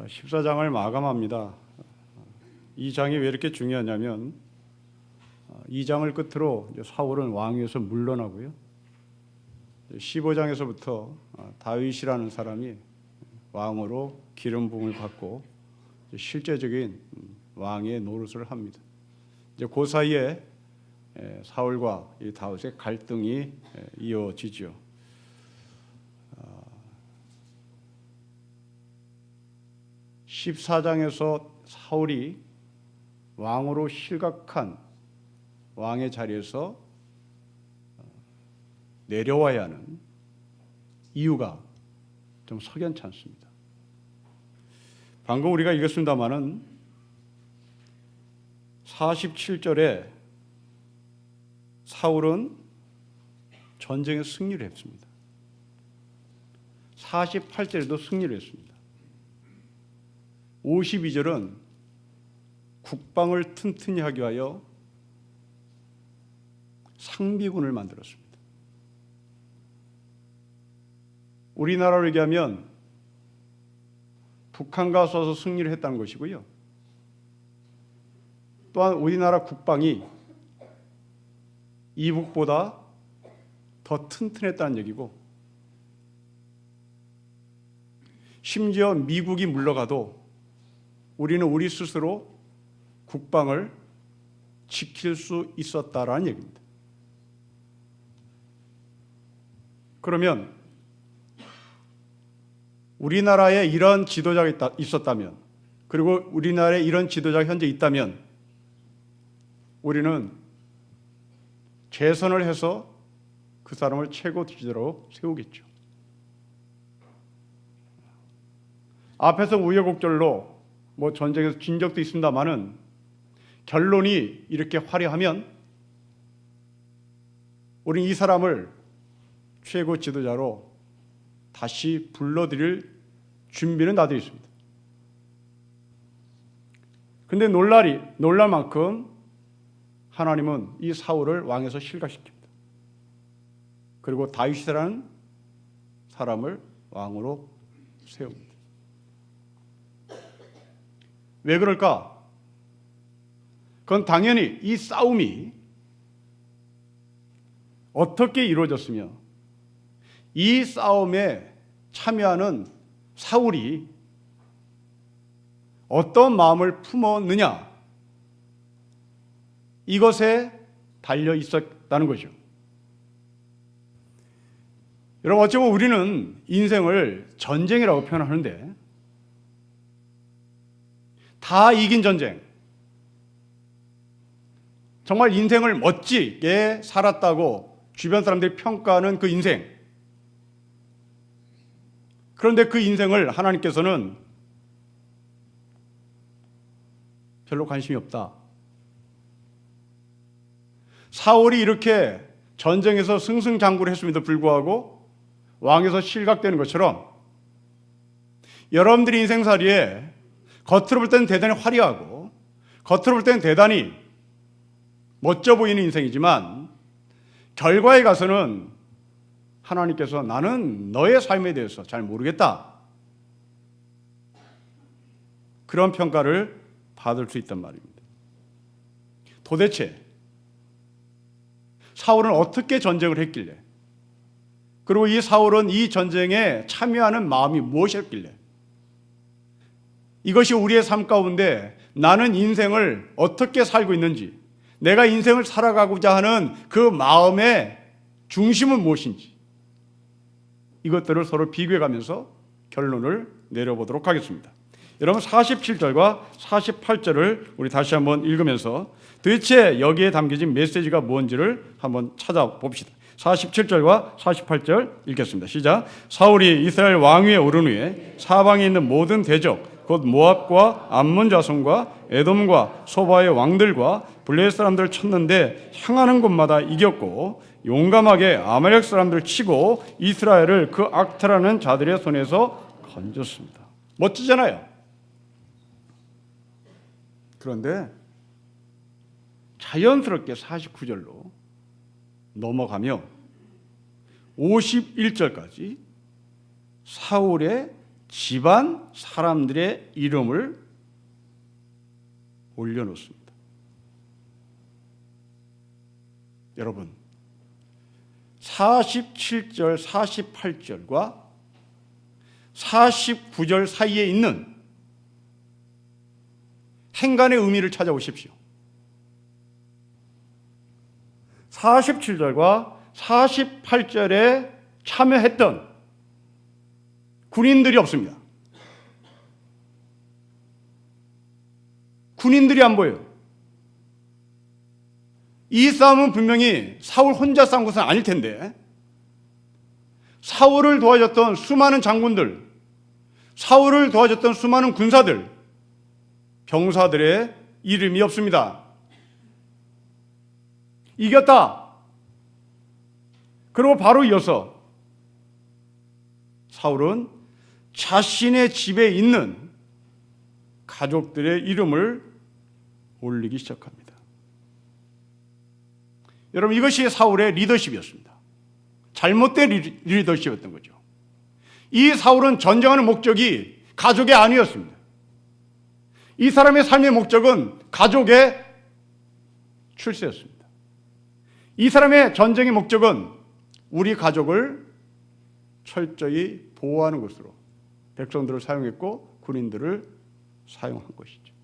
14장을 마감합니다. 이 장이 왜 이렇게 중요하냐면 2장을 끝으로 사울은 왕위에서 물러나고요. 15장에서부터 다윗이라는 사람이 왕으로 기름 부음을 받고 실제적인 왕의 노릇을 합니다. 이제 그 사이에 사울과 이 다윗의 갈등이 이어지죠. 14장에서 사울이 왕으로 실각한 왕의 자리에서 내려와야 하는 이유가 좀 석연치 않습니다. 방금 우리가 읽었습니다마는 47절에 사울은 전쟁에 승리를 했습니다. 48절에도 승리를 했습니다. 52절은 국방을 튼튼히 하기 위하여 상비군을 만들었습니다. 우리나라로 얘기하면 북한과 싸워서 승리를 했다는 것이고요. 또한 우리나라 국방이 이북보다 더 튼튼했다는 얘기고, 심지어 미국이 물러가도 우리는 우리 스스로 국방을 지킬 수 있었다라는 얘기입니다. 그러면 우리나라에 이런 지도자가 있었다면, 그리고 우리나라에 이런 지도자가 현재 있다면 우리는 재선을 해서 그 사람을 최고 지도자로 세우겠죠. 앞에서 우여곡절로 전쟁에서 진 적도 있습니다만은 결론이 이렇게 화려하면 우리는 이 사람을 최고 지도자로 다시 불러들일 준비는 다 되어 있습니다. 그런데 놀랄 만큼 하나님은 이 사울을 왕에서 실각시킵니다. 그리고 다윗이라는 사람을 왕으로 세웁니다. 왜 그럴까? 그건 당연히 이 싸움이 어떻게 이루어졌으며 이 싸움에 참여하는 사울이 어떤 마음을 품었느냐, 이것에 달려 있었다는 거죠. 여러분, 어쩌면 우리는 인생을 전쟁이라고 표현하는데 다 이긴 전쟁, 정말 인생을 멋지게 살았다고 주변 사람들이 평가하는 그 인생, 그런데 그 인생을 하나님께서는 별로 관심이 없다. 사울이 이렇게 전쟁에서 승승장구를 했음에도 불구하고 왕에서 실각되는 것처럼 여러분들이 인생살이에 겉으로 볼 때는 대단히 화려하고 겉으로 볼 때는 대단히 멋져 보이는 인생이지만 결과에 가서는 하나님께서 나는 너의 삶에 대해서 잘 모르겠다, 그런 평가를 받을 수 있단 말입니다. 도대체 사울은 어떻게 전쟁을 했길래, 그리고 이 사울은 이 전쟁에 참여하는 마음이 무엇이었길래, 이것이 우리의 삶 가운데 나는 인생을 어떻게 살고 있는지, 내가 인생을 살아가고자 하는 그 마음의 중심은 무엇인지, 이것들을 서로 비교해가면서 결론을 내려보도록 하겠습니다. 여러분, 47절과 48절을 우리 다시 한번 읽으면서 도대체 여기에 담겨진 메시지가 뭔지를 한번 찾아봅시다. 47절과 48절 읽겠습니다. 시작. 사울이 이스라엘 왕위에 오른 후에 사방에 있는 모든 대적, 곧 모압과 암몬 자손과 에돔과 소바의 왕들과 블레셋 사람들을 쳤는데 향하는 곳마다 이겼고 용감하게 아말렉 사람들을 치고 이스라엘을 그 악탈하는 자들의 손에서 건졌습니다. 멋지잖아요. 그런데 자연스럽게 49절로 넘어가며 51절까지 사울의 집안 사람들의 이름을 올려놓습니다. 여러분, 47절, 48절과 49절 사이에 있는 행간의 의미를 찾아오십시오. 47절과 48절에 참여했던 군인들이 없습니다. 군인들이 안 보여요. 이 싸움은 분명히 사울 혼자 싸운 것은 아닐 텐데, 사울을 도와줬던 수많은 장군들, 사울을 도와줬던 수많은 군사들, 병사들의 이름이 없습니다. 이겼다. 그리고 바로 이어서 사울은 자신의 집에 있는 가족들의 이름을 올리기 시작합니다. 여러분, 이것이 사울의 리더십이었습니다. 잘못된 리더십이었던 거죠. 이 사울은 전쟁하는 목적이 가족이 아니었습니다. 이 사람의 삶의 목적은 가족의 출세였습니다. 이 사람의 전쟁의 목적은 우리 가족을 철저히 보호하는 것으로 백성들을 사용했고 군인들을 사용한 것이죠.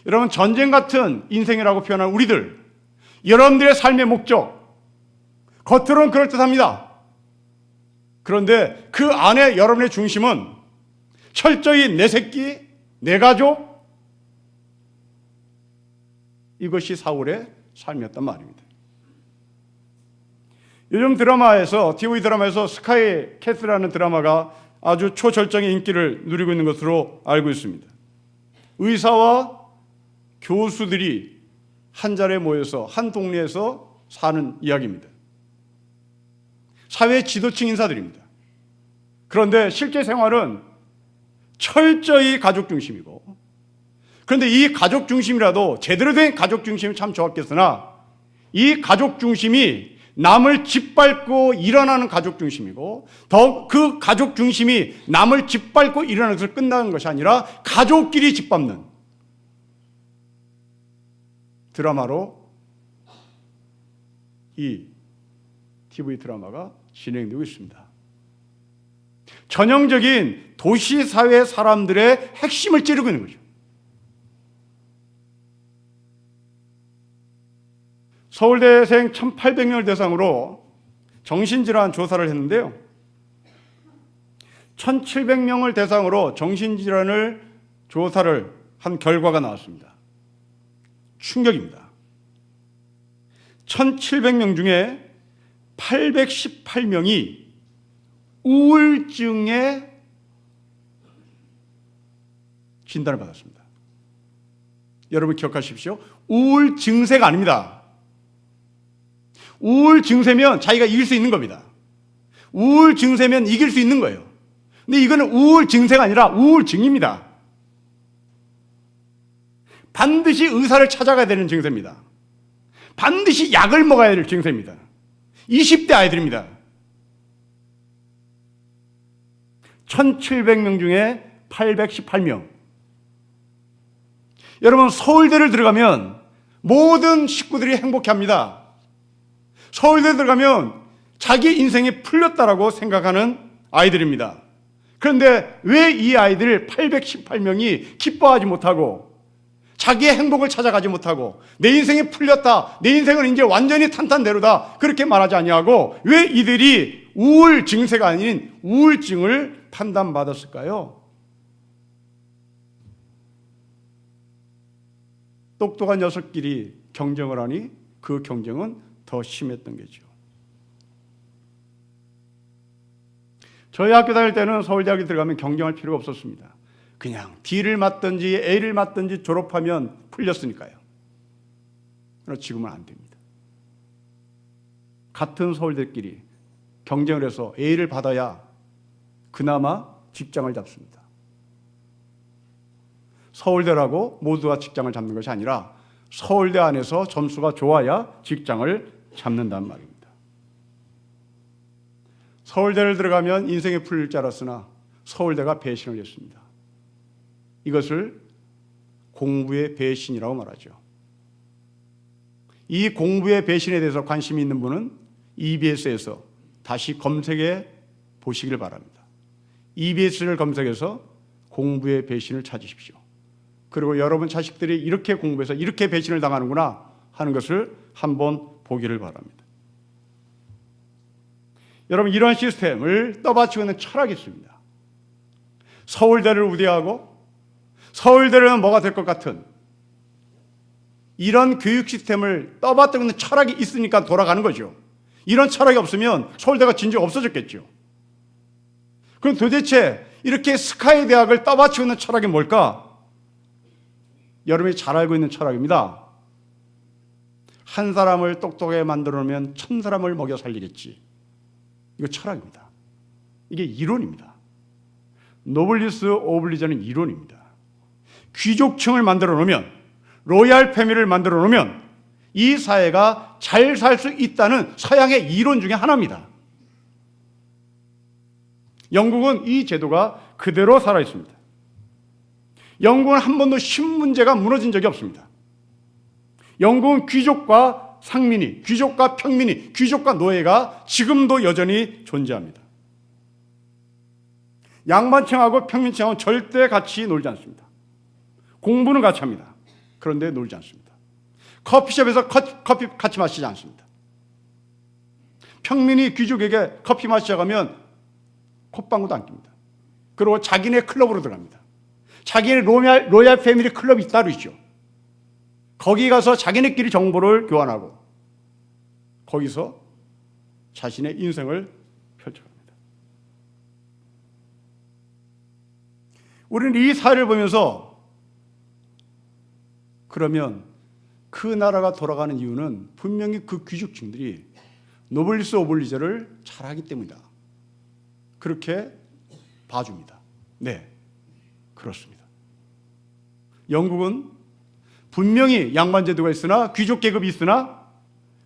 여러분, 전쟁 같은 인생이라고 표현한 우리들, 여러분들의 삶의 목적, 겉으로는 그럴듯합니다. 그런데 그 안에 여러분의 중심은 철저히 내 새끼, 내 가족, 이것이 사울의 삶이었단 말입니다. 요즘 드라마에서, TV 드라마에서 스카이 캐슬이라는 드라마가 아주 초절정의 인기를 누리고 있는 것으로 알고 있습니다. 의사와 교수들이 한 자리에 모여서 한 동네에서 사는 이야기입니다. 사회 지도층 인사들입니다. 그런데 실제 생활은 철저히 가족 중심이고, 그런데 이 가족 중심이라도 제대로 된 가족 중심이 참 좋았겠으나 이 가족 중심이 남을 짓밟고 일어나는 가족 중심이고, 더 그 가족 중심이 남을 짓밟고 일어나는 것을 끝나는 것이 아니라 가족끼리 짓밟는 드라마로 이 TV 드라마가 진행되고 있습니다. 전형적인 도시사회 사람들의 핵심을 찌르고 있는 거죠. 서울대생 1,800명을 대상으로 정신질환 조사를 했는데요. 1,700명을 대상으로 정신질환을 조사를 한 결과가 나왔습니다. 충격입니다. 1,700명 중에 818명이 우울증에 진단을 받았습니다. 여러분 기억하십시오. 우울 증세가 아닙니다. 우울 증세면 자기가 이길 수 있는 겁니다. 우울 증세면 이길 수 있는 거예요. 근데 이거는 우울 증세가 아니라 우울증입니다. 반드시 의사를 찾아가야 되는 증세입니다. 반드시 약을 먹어야 될 증세입니다. 20대 아이들입니다. 1,700명 중에 818명. 여러분, 서울대를 들어가면 모든 식구들이 행복해합니다. 서울대 들어가면 자기 인생이 풀렸다라고 생각하는 아이들입니다. 그런데 왜 이 아이들 818명이 기뻐하지 못하고 자기의 행복을 찾아가지 못하고 내 인생이 풀렸다, 내 인생은 이제 완전히 탄탄대로다, 그렇게 말하지 아니하고 왜 이들이 우울 증세가 아닌 우울증을 판단받았을까요? 똑똑한 녀석끼리 경쟁을 하니 그 경쟁은 더 심했던 거죠. 저희 학교 다닐 때는 서울대학에 들어가면 경쟁할 필요가 없었습니다. 그냥 D를 맞든지 A를 맞든지 졸업하면 풀렸으니까요. 그러나 지금은 안 됩니다. 같은 서울대끼리 경쟁을 해서 A를 받아야 그나마 직장을 잡습니다. 서울대라고 모두가 직장을 잡는 것이 아니라 서울대 안에서 점수가 좋아야 직장을 잡는단 말입니다. 서울대를 들어가면 인생이 풀릴 줄 알았으나 서울대가 배신을 했습니다. 이것을 공부의 배신이라고 말하죠. 이 공부의 배신에 대해서 관심이 있는 분은 EBS에서 다시 검색해 보시길 바랍니다. EBS를 검색해서 공부의 배신을 찾으십시오. 그리고 여러분 자식들이 이렇게 공부해서 이렇게 배신을 당하는구나 하는 것을 한번 보기를 바랍니다. 여러분, 이러한 시스템을 떠받치고 있는 철학이 있습니다. 서울대를 우대하고 서울대는 뭐가 될 것 같은 이런 교육 시스템을 떠받들고 있는 철학이 있으니까 돌아가는 거죠. 이런 철학이 없으면 서울대가 진짜 없어졌겠죠. 그럼 도대체 이렇게 스카이 대학을 떠받치고 있는 철학이 뭘까? 여러분이 잘 알고 있는 철학입니다. 한 사람을 똑똑하게 만들어 놓으면 천 사람을 먹여 살리겠지. 이거 철학입니다. 이게 이론입니다. 노블리스 오블리저는 이론입니다. 귀족층을 만들어 놓으면, 로얄 패밀리를 만들어 놓으면 이 사회가 잘 살 수 있다는 서양의 이론 중에 하나입니다. 영국은 이 제도가 그대로 살아 있습니다. 영국은 한 번도 신문제가 무너진 적이 없습니다. 영국은 귀족과 상민이, 귀족과 평민이, 귀족과 노예가 지금도 여전히 존재합니다. 양반층하고 평민층하고는 절대 같이 놀지 않습니다. 공부는 같이 합니다. 그런데 놀지 않습니다. 커피숍에서 커피 같이 마시지 않습니다. 평민이 귀족에게 커피 마시자고 하면 콧방구도 안 낍니다. 그리고 자기네 클럽으로 들어갑니다. 자기네 로얄 패밀리 클럽이 따로 있죠. 거기 가서 자기네끼리 정보를 교환하고 거기서 자신의 인생을 펼쳐갑니다. 우리는 이 사회를 보면서 그러면 그 나라가 돌아가는 이유는 분명히 그 귀족층들이 노블리스 오블리제를 잘하기 때문이다. 그렇게 봐줍니다. 네, 그렇습니다. 영국은 분명히 양반제도가 있으나 귀족 계급이 있으나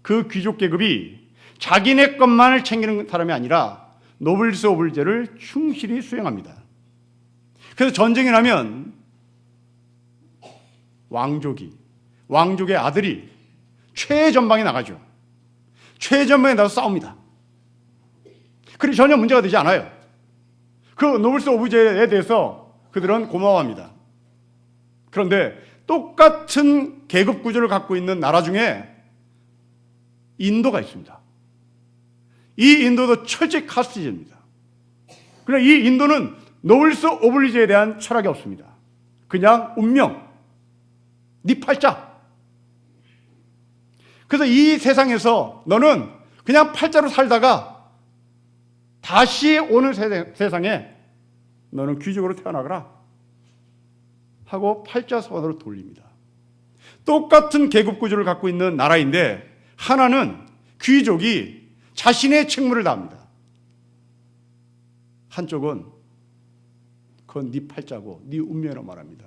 그 귀족 계급이 자기네 것만을 챙기는 사람이 아니라 노블리스 오블리제를 충실히 수행합니다. 그래서 전쟁이 나면 왕족의 아들이 최전방에 나가죠. 최전방에 나가서 싸웁니다. 그리고 전혀 문제가 되지 않아요. 그 노블리스 오블리제에 대해서 그들은 고마워합니다. 그런데 똑같은 계급 구조를 갖고 있는 나라 중에 인도가 있습니다. 이 인도도 철저히 카스티제입니다. 그러나 이 인도는 노블리스 오블리제에 대한 철학이 없습니다. 그냥 운명, 네 팔자. 그래서 이 세상에서 너는 그냥 팔자로 살다가 다시 오는 세상에 너는 귀족으로 태어나거라 하고 팔자선으로 돌립니다. 똑같은 계급 구조를 갖고 있는 나라인데 하나는 귀족이 자신의 책무를 다합니다. 한쪽은 그건 네 팔자고 네 운명이라고 말합니다.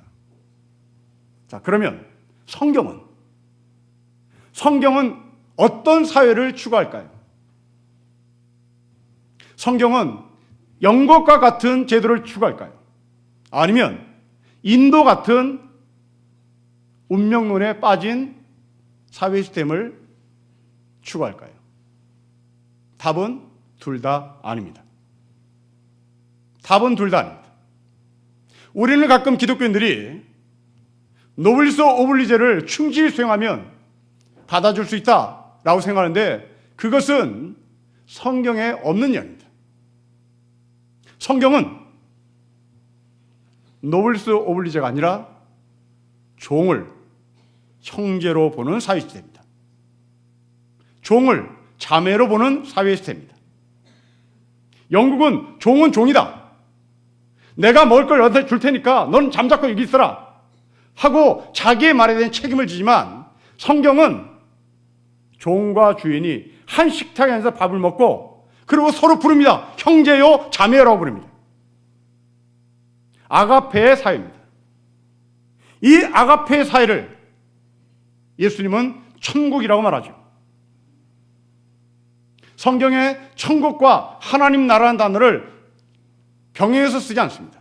자, 그러면 성경은 어떤 사회를 추구할까요? 성경은 영국과 같은 제도를 추구할까요? 아니면 인도 같은 운명론에 빠진 사회 시스템을 추구할까요? 답은 둘 다 아닙니다. 답은 둘 다 아닙니다. 우리는 가끔 기독교인들이 노블리스 오블리제를 충실히 수행하면 받아줄 수 있다라고 생각하는데 그것은 성경에 없는 이야기입니다. 성경은 노블리스 오블리제가 아니라 종을 형제로 보는 사회 시스템입니다. 종을 자매로 보는 사회 시스템입니다. 영국은 종은 종이다. 내가 먹을 걸 너한테 줄 테니까 넌 잠자코 여기 있어라 하고 자기의 말에 대한 책임을 지지만 성경은 종과 주인이 한 식탁에 앉아서 밥을 먹고 그리고 서로 부릅니다. 형제요 자매요라고 부릅니다. 아가페의 사회입니다. 이 아가페의 사회를 예수님은 천국이라고 말하죠. 성경에 천국과 하나님 나라는 단어를 병행해서 쓰지 않습니다.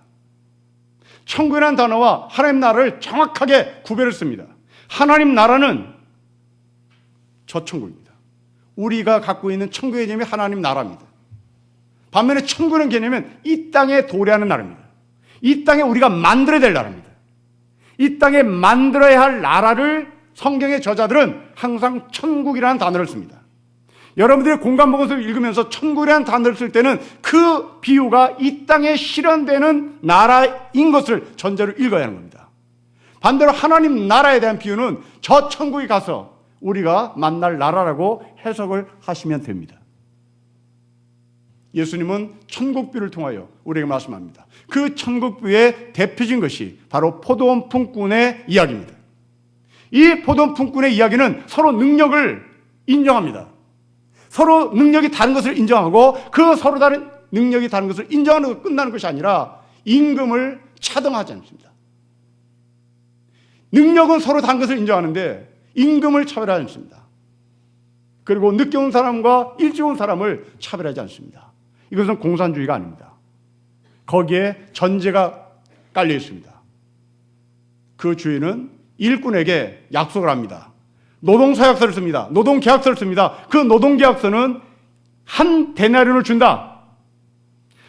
천국이라는 단어와 하나님 나라를 정확하게 구별을 씁니다. 하나님 나라는 저 천국입니다. 우리가 갖고 있는 천국의 개념이 하나님 나라입니다. 반면에 천국이라는 개념은 이 땅에 도래하는 나라입니다. 이 땅에 우리가 만들어야 될 나라입니다. 이 땅에 만들어야 할 나라를 성경의 저자들은 항상 천국이라는 단어를 씁니다. 여러분들이 공간 보고서 읽으면서 천국이라는 단어를 쓸 때는 그 비유가 이 땅에 실현되는 나라인 것을 전제로 읽어야 하는 겁니다. 반대로 하나님 나라에 대한 비유는 저 천국에 가서 우리가 만날 나라라고 해석을 하시면 됩니다. 예수님은 천국비를 통하여 우리에게 말씀합니다. 그 천국비의 대표적인 것이 바로 포도원 품꾼의 이야기입니다. 이 포도원 품꾼의 이야기는 서로 능력을 인정합니다. 서로 능력이 다른 것을 인정하고 그 서로 다른 능력이 다른 것을 인정하는 것으로 끝나는 것이 아니라 임금을 차등하지 않습니다. 능력은 서로 다른 것을 인정하는데 임금을 차별하지 않습니다. 그리고 늦게 온 사람과 일찍 온 사람을 차별하지 않습니다. 이것은 공산주의가 아닙니다. 거기에 전제가 깔려 있습니다. 그 주인은 일꾼에게 약속을 합니다. 노동서약서를 씁니다. 노동계약서를 씁니다. 그 노동계약서는 한 데나리온을 준다.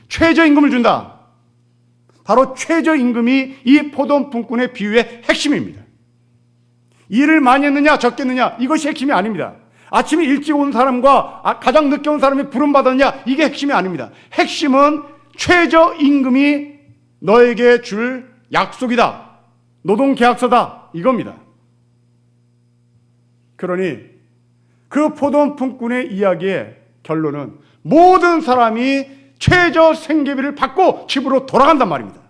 최저임금을 준다. 바로 최저임금이 이 포도원 품꾼의 비유의 핵심입니다. 일을 많이 했느냐 적게 했느냐 이것이 핵심이 아닙니다. 아침에 일찍 온 사람과 가장 늦게 온 사람이 부름받았느냐 이게 핵심이 아닙니다. 핵심은 최저임금이 너에게 줄 약속이다. 노동계약서다. 이겁니다. 그러니 그 포도원 품꾼의 이야기의 결론은 모든 사람이 최저 생계비를 받고 집으로 돌아간단 말입니다.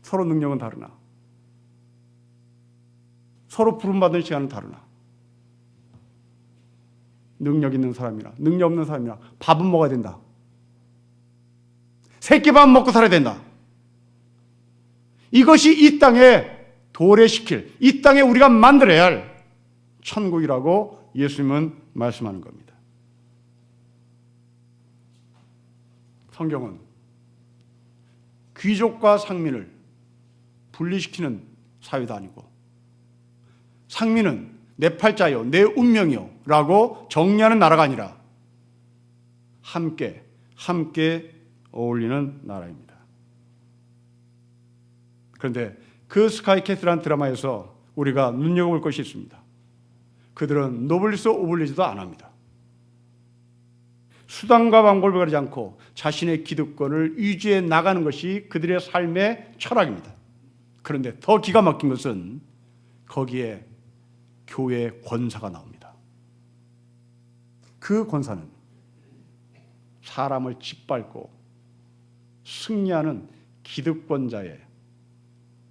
서로 능력은 다르나 서로 부름받은 시간은 다르나 능력 있는 사람이나 능력 없는 사람이나 밥은 먹어야 된다. 새끼밥 먹고 살아야 된다. 이것이 이 땅에 도래시킬, 이 땅에 우리가 만들어야 할 천국이라고 예수님은 말씀하는 겁니다. 성경은 귀족과 상민을 분리시키는 사회도 아니고 상민은 내 팔자요, 내 운명이요 라고 정리하는 나라가 아니라 함께 어울리는 나라입니다. 그런데 그 스카이캐슬이라는 드라마에서 우리가 눈여겨볼 것이 있습니다. 그들은 노블리스 오블리주도 안 합니다. 수단과 방법을 가리지 않고 자신의 기득권을 유지해 나가는 것이 그들의 삶의 철학입니다. 그런데 더 기가 막힌 것은 거기에 교회의 권사가 나옵니다. 그 권사는 사람을 짓밟고 승리하는 기득권자의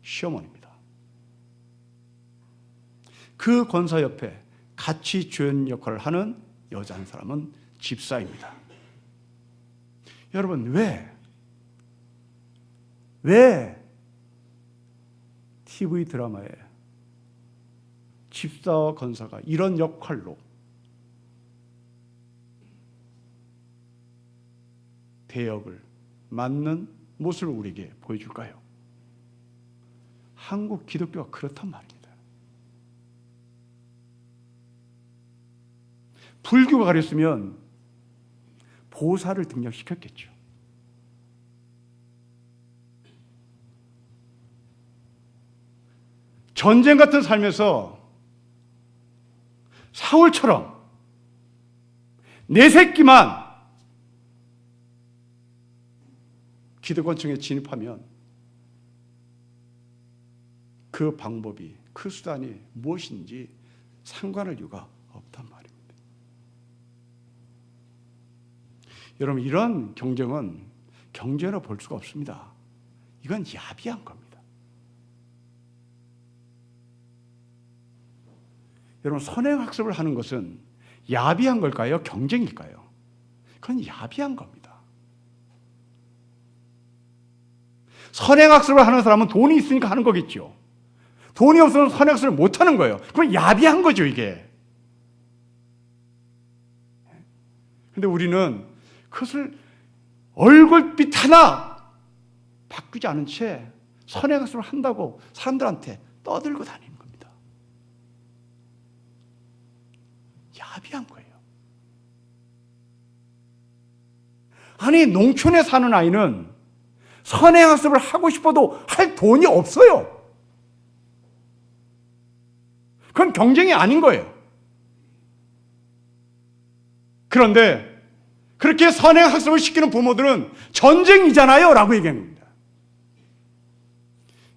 시어머니입니다. 그 권사 옆에 같이 주연 역할을 하는 여자 한 사람은 집사입니다. 여러분 왜 TV 드라마에 집사와 권사가 이런 역할로 대역을 맡는 모습을 우리에게 보여줄까요? 한국 기독교가 그렇단 말입니다. 불교가 가렸으면 보살을 등장시켰겠죠. 전쟁 같은 삶에서 사울처럼 내 새끼만 기득권층에 진입하면 그 방법이, 그 수단이 무엇인지 상관할 이유가 없단 말입니다. 여러분, 이런 경쟁은 경쟁으로 볼 수가 없습니다. 이건 야비한 겁니다. 여러분, 선행학습을 하는 것은 야비한 걸까요? 경쟁일까요? 그건 야비한 겁니다. 선행학습을 하는 사람은 돈이 있으니까 하는 거겠죠. 돈이 없으면 선행학습을 못 하는 거예요. 그건 야비한 거죠, 이게. 그런데 우리는 그것을 얼굴빛 하나 바꾸지 않은 채 선행학습을 한다고 사람들한테 떠들고 다니는 겁니다. 야비한 거예요. 아니, 농촌에 사는 아이는 선행학습을 하고 싶어도 할 돈이 없어요. 그건 경쟁이 아닌 거예요. 그런데 그렇게 선행학습을 시키는 부모들은 전쟁이잖아요 라고 얘기하는 겁니다.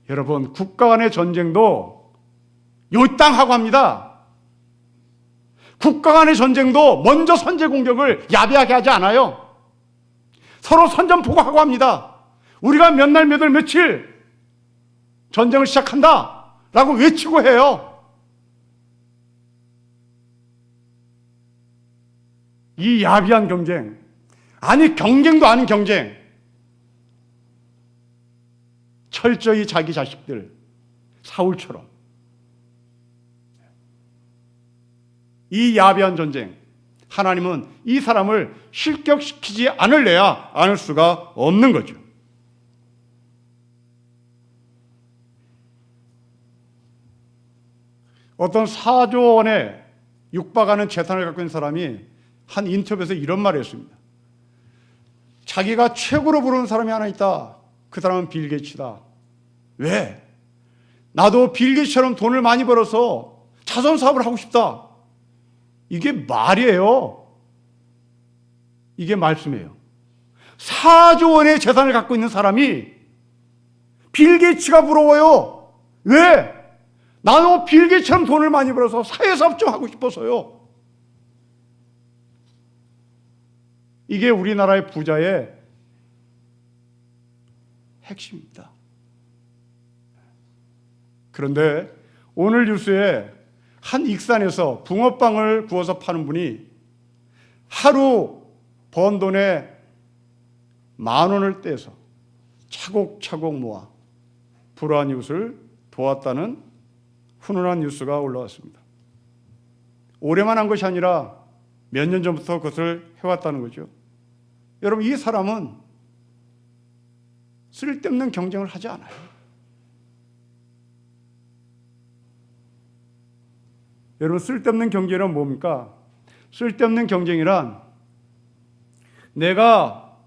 여러분, 국가 간의 전쟁도 요 땅하고 합니다. 국가 간의 전쟁도 먼저 선제 공격을 야비하게 하지 않아요. 서로 선전포고하고 합니다. 우리가 몇 날, 몇 월, 며칠 전쟁을 시작한다 라고 외치고 해요. 이 야비한 경쟁, 아니 경쟁도 아닌 경쟁, 철저히 자기 자식들, 사울처럼 이 야비한 전쟁, 하나님은 이 사람을 실격시키지 않을 수가 없는 거죠. 어떤 4조 원에 육박하는 재산을 갖고 있는 사람이 한 인터뷰에서 이런 말을 했습니다. 자기가 최고로 부르는 사람이 하나 있다. 그 사람은 빌 게이츠다. 왜? 나도 빌 게이츠처럼 돈을 많이 벌어서 자선 사업을 하고 싶다. 이게 말이에요. 이게 말씀이에요. 4조 원의 재산을 갖고 있는 사람이 빌 게이츠가 부러워요. 왜? 나도 빌 게이츠처럼 돈을 많이 벌어서 사회사업 좀 하고 싶어서요. 이게 우리나라의 부자의 핵심입니다. 그런데 오늘 뉴스에 한 익산에서 붕어빵을 구워서 파는 분이 하루 번 돈에 10,000원을 떼서 차곡차곡 모아 불우한 이웃을 도왔다는 훈훈한 뉴스가 올라왔습니다. 올해만 한 것이 아니라 몇 년 전부터 그것을 해왔다는 거죠. 여러분, 이 사람은 쓸데없는 경쟁을 하지 않아요. 여러분, 쓸데없는 경쟁은 뭡니까? 쓸데없는 경쟁이란 내가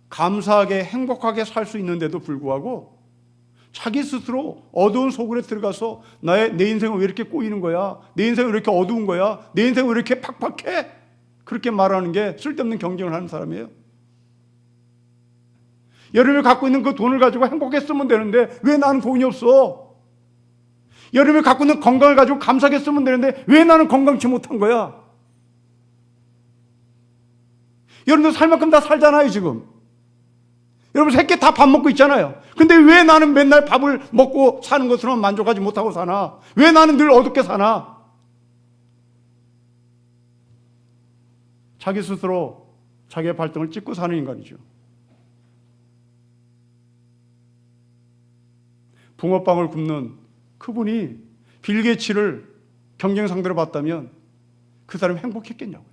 감사하게 행복하게 살 수 있는데도 불구하고 자기 스스로 어두운 소굴에 들어가서 내 인생은 왜 이렇게 꼬이는 거야? 내 인생은 왜 이렇게 어두운 거야? 내 인생은 왜 이렇게 팍팍해? 그렇게 말하는 게 쓸데없는 경쟁을 하는 사람이에요. 여러분이 갖고 있는 그 돈을 가지고 행복했으면 되는데 왜 나는 돈이 없어? 여러분이 갖고 있는 건강을 가지고 감사하게 쓰면 되는데 왜 나는 건강치 못한 거야? 여러분들 살 만큼 다 살잖아요, 지금. 여러분 새끼 다 밥 먹고 있잖아요. 근데 왜 나는 맨날 밥을 먹고 사는 것으로만 만족하지 못하고 사나? 왜 나는 늘 어둡게 사나? 자기 스스로 자기의 발등을 찍고 사는 인간이죠. 붕어빵을 굽는 그분이 빌 게이츠를 경쟁 상대로 봤다면 그 사람이 행복했겠냐고요.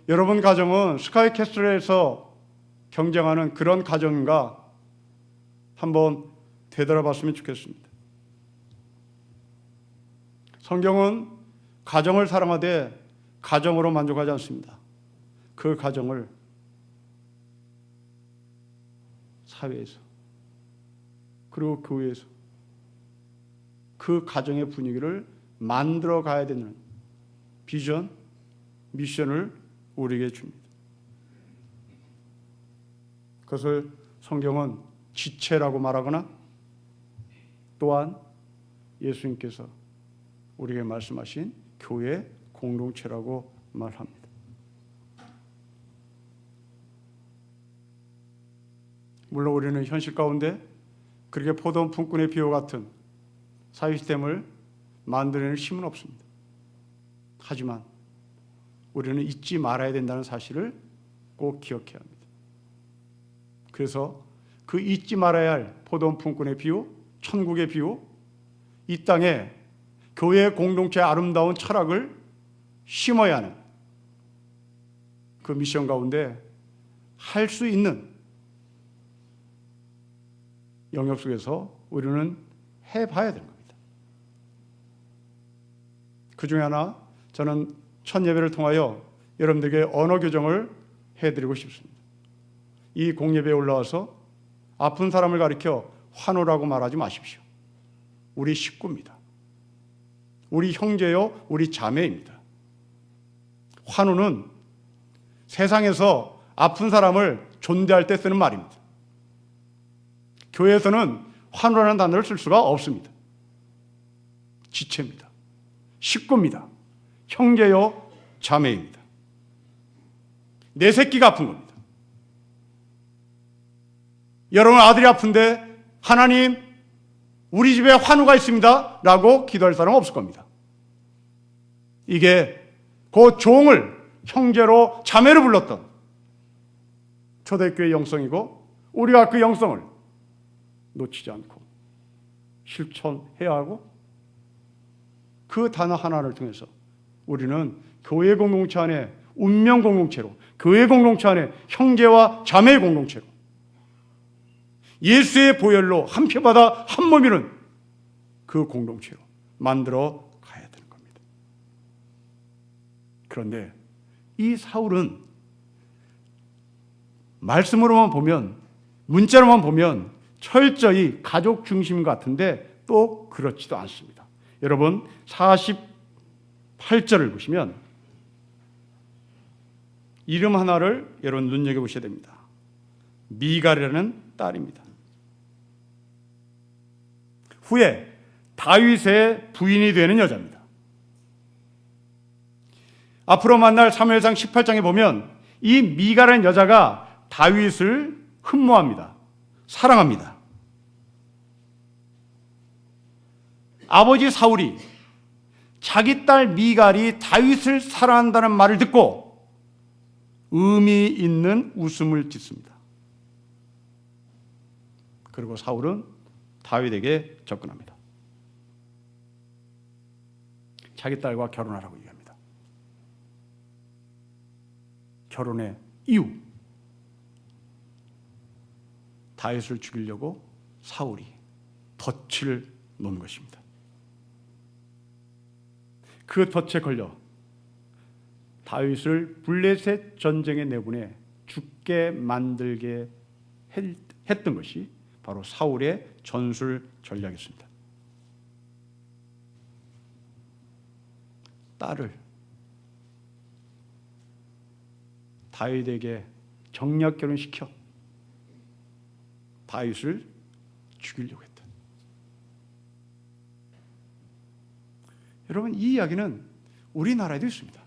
여러분 가정은 스카이캐슬에서 경쟁하는 그런 가정인가 한번 되돌아봤으면 좋겠습니다. 성경은 가정을 사랑하되 가정으로 만족하지 않습니다. 그 가정을 사회에서 그리고 교회에서 그 가정의 분위기를 만들어 가야 되는 비전, 미션을 우리에게 줍니다. 그것을 성경은 지체라고 말하거나 또한 예수님께서 우리에게 말씀하신 교회 공동체라고 말합니다. 물론 우리는 현실 가운데 그렇게 포도원 품꾼의 비유 같은 사회 시스템을 만들어낼 힘은 없습니다. 하지만 우리는 잊지 말아야 된다는 사실을 꼭 기억해야 합니다. 그래서 그 잊지 말아야 할 포도원 품꾼의 비유, 천국의 비유, 이 땅에 교회 공동체의 아름다운 철학을 심어야 하는 그 미션 가운데 할 수 있는 영역 속에서 우리는 해봐야 되는 겁니다. 그 중에 하나, 저는 첫 예배를 통하여 여러분들에게 언어 교정을 해드리고 싶습니다. 이 공예배에 올라와서 아픈 사람을 가리켜 환우라고 말하지 마십시오. 우리 식구입니다. 우리 형제요, 우리 자매입니다. 환우는 세상에서 아픈 사람을 존대할 때 쓰는 말입니다. 교회에서는 환우라는 단어를 쓸 수가 없습니다. 지체입니다. 식구입니다. 형제요, 자매입니다. 내 새끼가 아픈 겁니다. 여러분 아들이 아픈데 하나님 우리 집에 환우가 있습니다 라고 기도할 사람은 없을 겁니다. 이게 그 종을 형제로 자매로 불렀던 초대교회의 영성이고, 우리가 그 영성을 놓치지 않고 실천해야 하고, 그 단어 하나를 통해서 우리는 교회 공동체 안에 운명 공동체로, 교회 공동체 안에 형제와 자매의 공동체로, 예수의 보혈로 한 피받아 한 몸이는 그 공동체로 만들어 가야 되는 겁니다. 그런데 이 사울은 말씀으로만 보면, 문자로만 보면 철저히 가족 중심 같은데 또 그렇지도 않습니다. 여러분 48절을 보시면 이름 하나를 여러분 눈여겨보셔야 됩니다. 미갈이라는 딸입니다. 후에 다윗의 부인이 되는 여자입니다. 앞으로 만날 사무엘상 18장에 보면 이 미갈이라는 여자가 다윗을 흠모합니다. 사랑합니다. 아버지 사울이 자기 딸 미갈이 다윗을 사랑한다는 말을 듣고 의미 있는 웃음을 짓습니다. 그리고 사울은 다윗에게 접근합니다. 자기 딸과 결혼하라고 얘기합니다. 결혼의 이유, 다윗을 죽이려고 사울이 덫을 놓은 것입니다. 그 덫에 걸려 다윗을 블레셋 전쟁에 내보내 죽게 만들게 했던 것이 바로 사울의 전술 전략이었습니다. 딸을 다윗에게 정략 결혼시켜 다윗을 죽이려고 했다. 여러분 이 이야기는 우리나라에도 있습니다.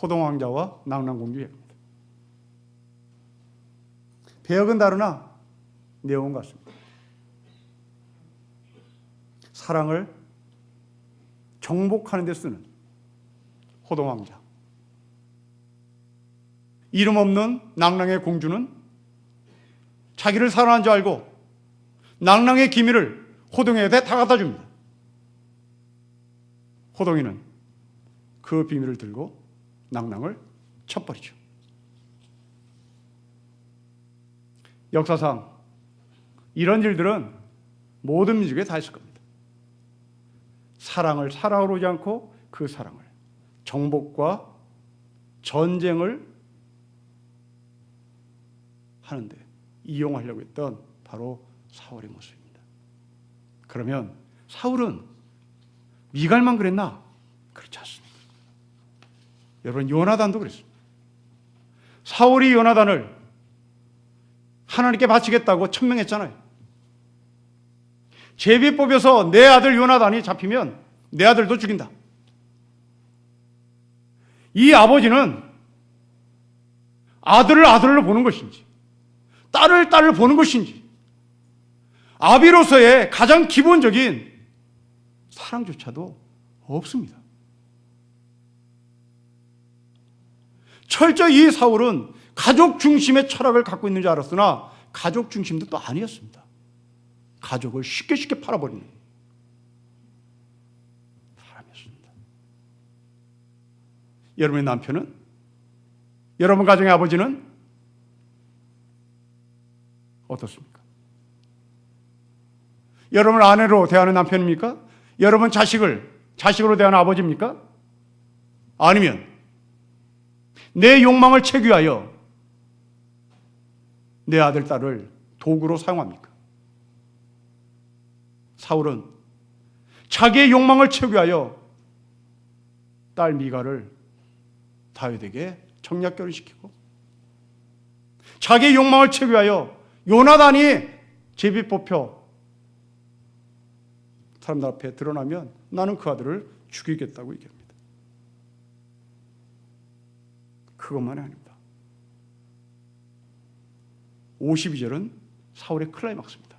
호동왕자와 낭랑공주 얘기입니다. 배역은 다르나 내용은 같습니다. 사랑을 정복하는 데 쓰는 호동왕자, 이름 없는 낭랑의 공주는 자기를 사랑한 줄 알고 낭랑의 기밀을 호동이한테 다 갖다 줍니다. 호동이는 그 비밀을 들고 낭랑을 쳐버리죠. 역사상 이런 일들은 모든 민족에 다 있을 겁니다. 사랑을 사랑으로 오지 않고 그 사랑을 정복과 전쟁을 하는데 이용하려고 했던 바로 사울의 모습입니다. 그러면 사울은 미갈만 그랬나? 그렇지 않습니다. 여러분 요나단도 그랬습니다. 사울이 요나단을 하나님께 바치겠다고 천명했잖아요. 제비 뽑혀서 내 아들 요나단이 잡히면 내 아들도 죽인다. 이 아버지는 아들을 아들로 보는 것인지 딸을 딸을 보는 것인지 아비로서의 가장 기본적인 사랑조차도 없습니다. 철저히 이 사울은 가족 중심의 철학을 갖고 있는 줄 알았으나 가족 중심도 또 아니었습니다. 가족을 쉽게 팔아버리는 사람이었습니다. 여러분의 남편은, 여러분 가정의 아버지는 어떻습니까? 여러분 아내로 대하는 남편입니까? 여러분 자식으로 대하는 아버지입니까? 아니면 내 욕망을 채취하여 내 아들, 딸을 도구로 사용합니까? 사울은 자기의 욕망을 채취하여 딸 미갈을 다윗에게 청약 결혼시키고, 자기의 욕망을 채취하여 요나단이 제비 뽑혀 사람들 앞에 드러나면 나는 그 아들을 죽이겠다고 얘기합니다. 그것만이 아닙니다. 52절은 사울의 클라이막스입니다.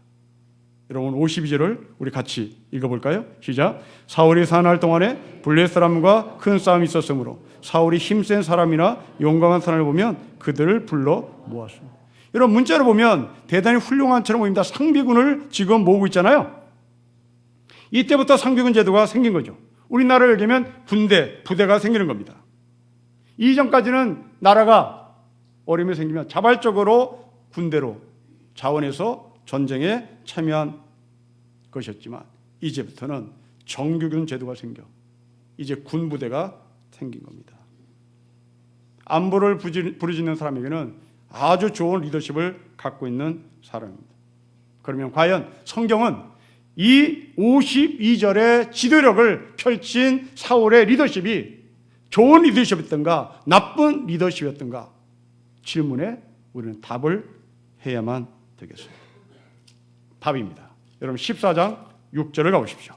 여러분 52절을 우리 같이 읽어볼까요? 시작. 사울이 사날 동안에 블레 사람과 큰 싸움이 있었으므로 사울이 힘센 사람이나 용감한 사람을 보면 그들을 불러 모았습니다. 여러분 문자를 보면 대단히 훌륭한 처럼 보입니다. 상비군을 지금 모으고 있잖아요. 이때부터 상비군 제도가 생긴 거죠. 우리나라를 얘기하면 부대가 생기는 겁니다. 이전까지는 나라가 어려움이 생기면 자발적으로 군대로 자원해서 전쟁에 참여한 것이었지만, 이제부터는 정규군 제도가 생겨 이제 군부대가 생긴 겁니다. 안보를 부르짖는 사람에게는 아주 좋은 리더십을 갖고 있는 사람입니다. 그러면 과연 성경은 이 52절의 지도력을 펼친 사울의 리더십이 좋은 리더십이었던가 나쁜 리더십이었던가 질문에 우리는 답을 해야만 되겠습니다. 답입니다. 여러분 14장 6절을 가보십시오.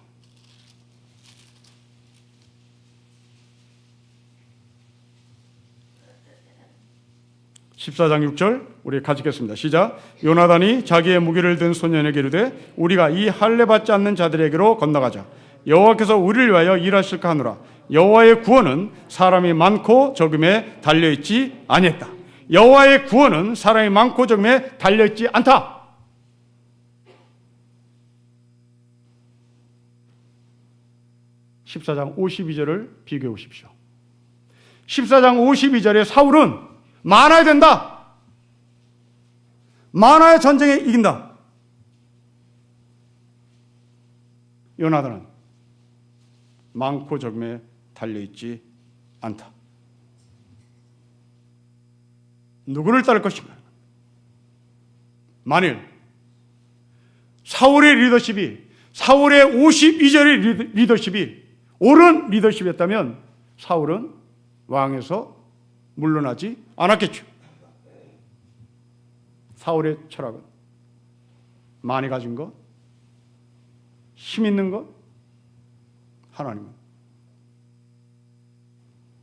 14장 6절 우리 같이 읽겠습니다. 시작. 요나단이 자기의 무기를 든 소년에게 이르되 우리가 이 할례 받지 않는 자들에게로 건너가자. 여호와께서 우리를 위하여 일하실까 하노라. 여호와의 구원은 사람이 많고 적음에 달려있지 아니했다. 여호와의 구원은 사람이 많고 적음에 달려있지 않다. (14장 52절을 비교해 보십시오. 14장 52절에 사울은 많아야 된다. 많아야 전쟁에 이긴다. 요나단은 많고 적음에 달려있지 않다. 누구를 따를 것인가? 만일 사울의 리더십이, 사울의 52절의 리더십이 옳은 리더십이었다면 사울은 왕에서 물러나지 않았겠죠. 사울의 철학은 많이 가진 것, 힘 있는 것, 하나님은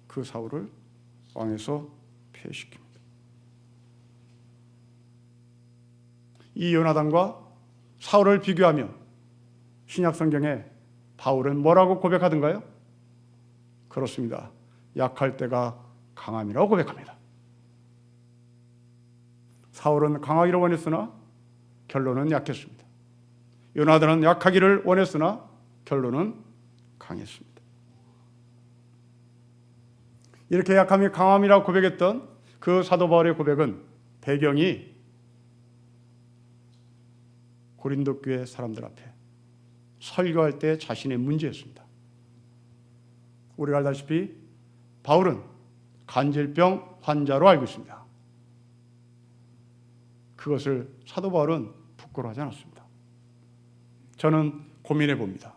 그 사울을 왕에서 폐해시킵니다. 이 요나단과 사울을 비교하며 신약 성경에 바울은 뭐라고 고백하던가요? 그렇습니다. 약할 때가 강함이라고 고백합니다. 사울은 강하기를 원했으나 결론은 약했습니다. 요나단은 약하기를 원했으나 결론은 강했습니다. 이렇게 약함이 강함이라고 고백했던 그 사도 바울의 고백은 배경이 고린도 교회 사람들 앞에 설교할 때 자신의 문제였습니다. 우리가 알다시피 바울은 간질병 환자로 알고 있습니다. 그것을 사도 바울은 부끄러워하지 않았습니다. 저는 고민해 봅니다.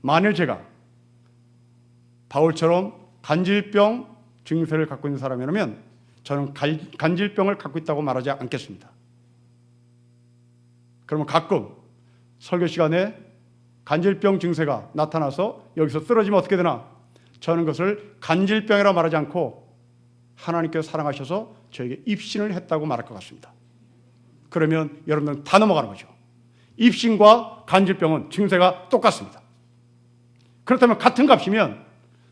만일 제가 바울처럼 간질병 증세를 갖고 있는 사람이라면 저는 간질병을 갖고 있다고 말하지 않겠습니다. 그러면 가끔 설교 시간에 간질병 증세가 나타나서 여기서 쓰러지면 어떻게 되나? 저는 그것을 간질병이라고 말하지 않고 하나님께서 사랑하셔서 저에게 입신을 했다고 말할 것 같습니다. 그러면 여러분들은 다 넘어가는 거죠. 입신과 간질병은 증세가 똑같습니다. 그렇다면 같은 값이면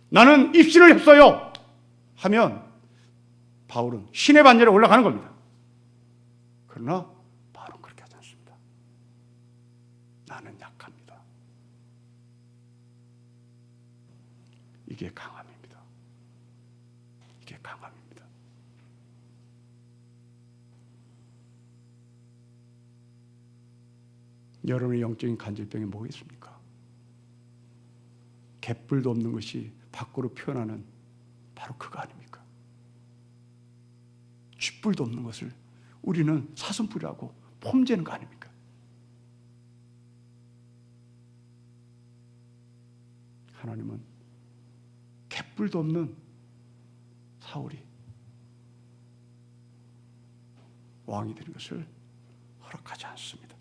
나는 입신을 했어요 하면 바울은 신의 반열에 올라가는 겁니다. 그러나 바울은 그렇게 하지 않습니다. 이게 강함입니다. 이게 강함입니다. 여러분의 영적인 간질병이 뭐겠습니까? 갯불도 없는 것이 밖으로 표현하는 바로 그거 아닙니까? 쥐뿔도 없는 것을 우리는 사슴뿔이라고 폼재는 거 아닙니까? 하나님은 갯불도 없는 사울이 왕이 되는 것을 허락하지 않습니다.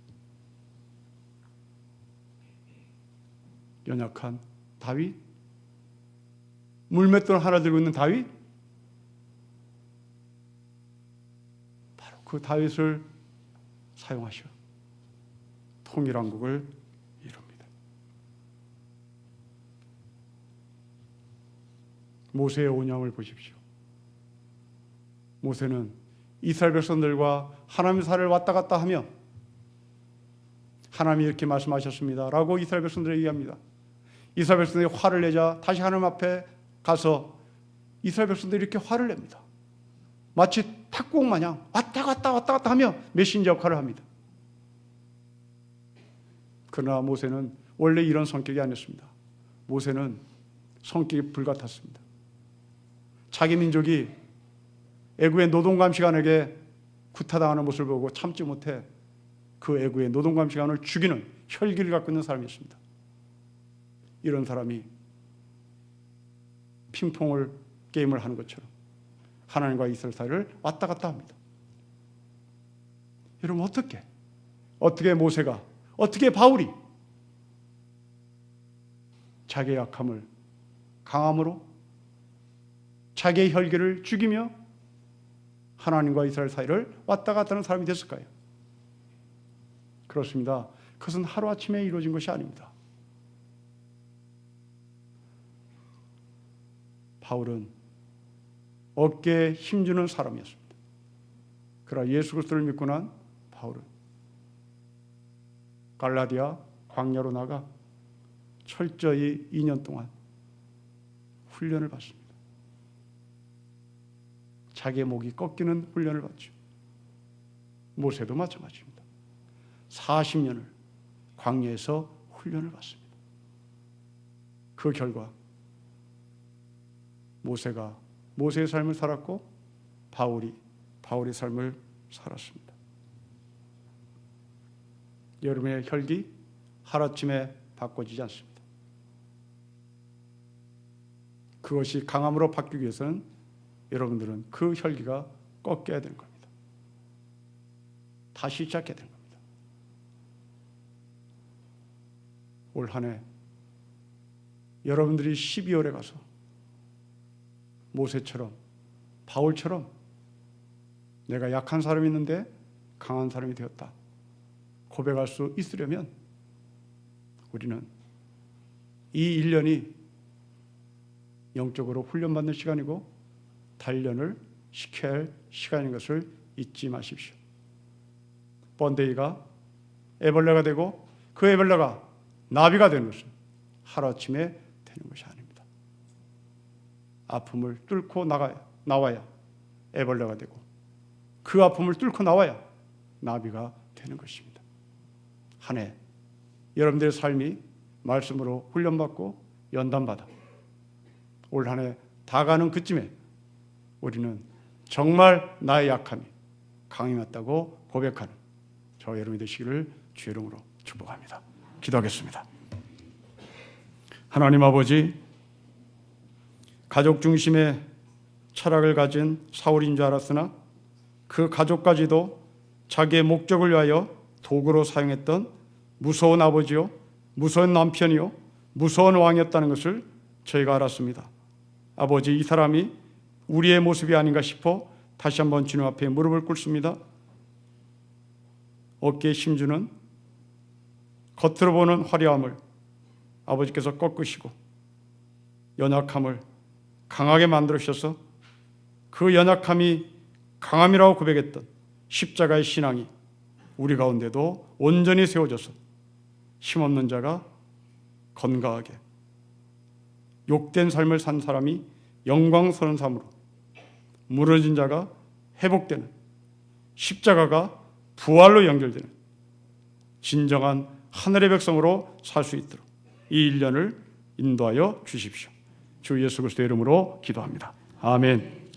연약한 다윗, 물맷돌 하나 들고 있는 다윗, 바로 그 다윗을 사용하셔 통일왕국을 이룹니다. 모세의 온유함을 보십시오. 모세는 이스라엘 백성들과 하나님의 사를 왔다 갔다 하며 하나님이 이렇게 말씀하셨습니다 라고 이스라엘 백성들에게 얘기합니다. 이스라엘 백성들이 화를 내자 다시 하나님 앞에 가서 이스라엘 백성들이 이렇게 화를 냅니다. 마치 탁구공 마냥 왔다 갔다 하며 메신저 역할을 합니다. 그러나 모세는 원래 이런 성격이 아니었습니다. 모세는 성격이 불같았습니다. 자기 민족이 애굽의 노동감시관에게 구타당하는 모습을 보고 참지 못해 그 애굽의 노동감시관을 죽이는 혈기를 갖고 있는 사람이었습니다. 이런 사람이 핑퐁을 게임을 하는 것처럼 하나님과 이스라엘 사이를 왔다 갔다 합니다. 여러분 어떻게 모세가, 어떻게 바울이 자기의 약함을 강함으로 자기의 혈기를 죽이며 하나님과 이스라엘 사이를 왔다 갔다 하는 사람이 됐을까요? 그렇습니다. 그것은 하루아침에 이루어진 것이 아닙니다. 바울은 어깨에 힘주는 사람이었습니다. 그러나 예수 그리스도를 믿고 난 바울은 갈라디아 광야로 나가 철저히 2년 동안 훈련을 받습니다. 자기의 목이 꺾이는 훈련을 받죠. 모세도 마찬가지입니다. 40년을 광야에서 훈련을 받습니다. 그 결과 모세가 모세의 삶을 살았고 바울이 바울의 삶을 살았습니다. 여러분의 혈기 하루아침에 바꿔지지 않습니다. 그것이 강함으로 바뀌기 위해서는 여러분들은 그 혈기가 꺾여야 되는 겁니다. 다시 시작해야 되는 겁니다. 올 한 해 여러분들이 12월에 가서 모세처럼 바울처럼 내가 약한 사람이 있는데 강한 사람이 되었다 고백할 수 있으려면 우리는 이 1년이 영적으로 훈련받는 시간이고 단련을 시켜야 할 시간인 것을 잊지 마십시오. 번데기가 애벌레가 되고 그 애벌레가 나비가 되는 것은 하루아침에 되는 것이 아닙니다. 아픔을 뚫고 나와야 애벌레가 되고 그 아픔을 뚫고 나와야 나비가 되는 것입니다. 한 해 여러분들의 삶이 말씀으로 훈련받고 연단받아 올 한 해 다 가는 그쯤에 우리는 정말 나의 약함이 강이 맞다고 고백하는 저 여러분이 되시기를 주의 이름으로 축복합니다. 기도하겠습니다. 하나님 아버지, 가족 중심의 철학을 가진 사울인 줄 알았으나 그 가족까지도 자기의 목적을 위하여 도구로 사용했던 무서운 아버지요, 무서운 남편이요, 무서운 왕이었다는 것을 저희가 알았습니다. 아버지, 이 사람이 우리의 모습이 아닌가 싶어 다시 한번 주님 앞에 무릎을 꿇습니다. 어깨에 힘주는 겉으로 보는 화려함을 아버지께서 꺾으시고 연약함을 강하게 만들으셔서 그 연약함이 강함이라고 고백했던 십자가의 신앙이 우리 가운데도 온전히 세워져서 힘없는 자가 건강하게 욕된 삶을 산 사람이 영광스러운 삶으로, 무너진 자가 회복되는, 십자가가 부활로 연결되는 진정한 하늘의 백성으로 살 수 있도록 이 1년을 인도하여 주십시오. 주 예수 그리스도의 이름으로 기도합니다. 아멘.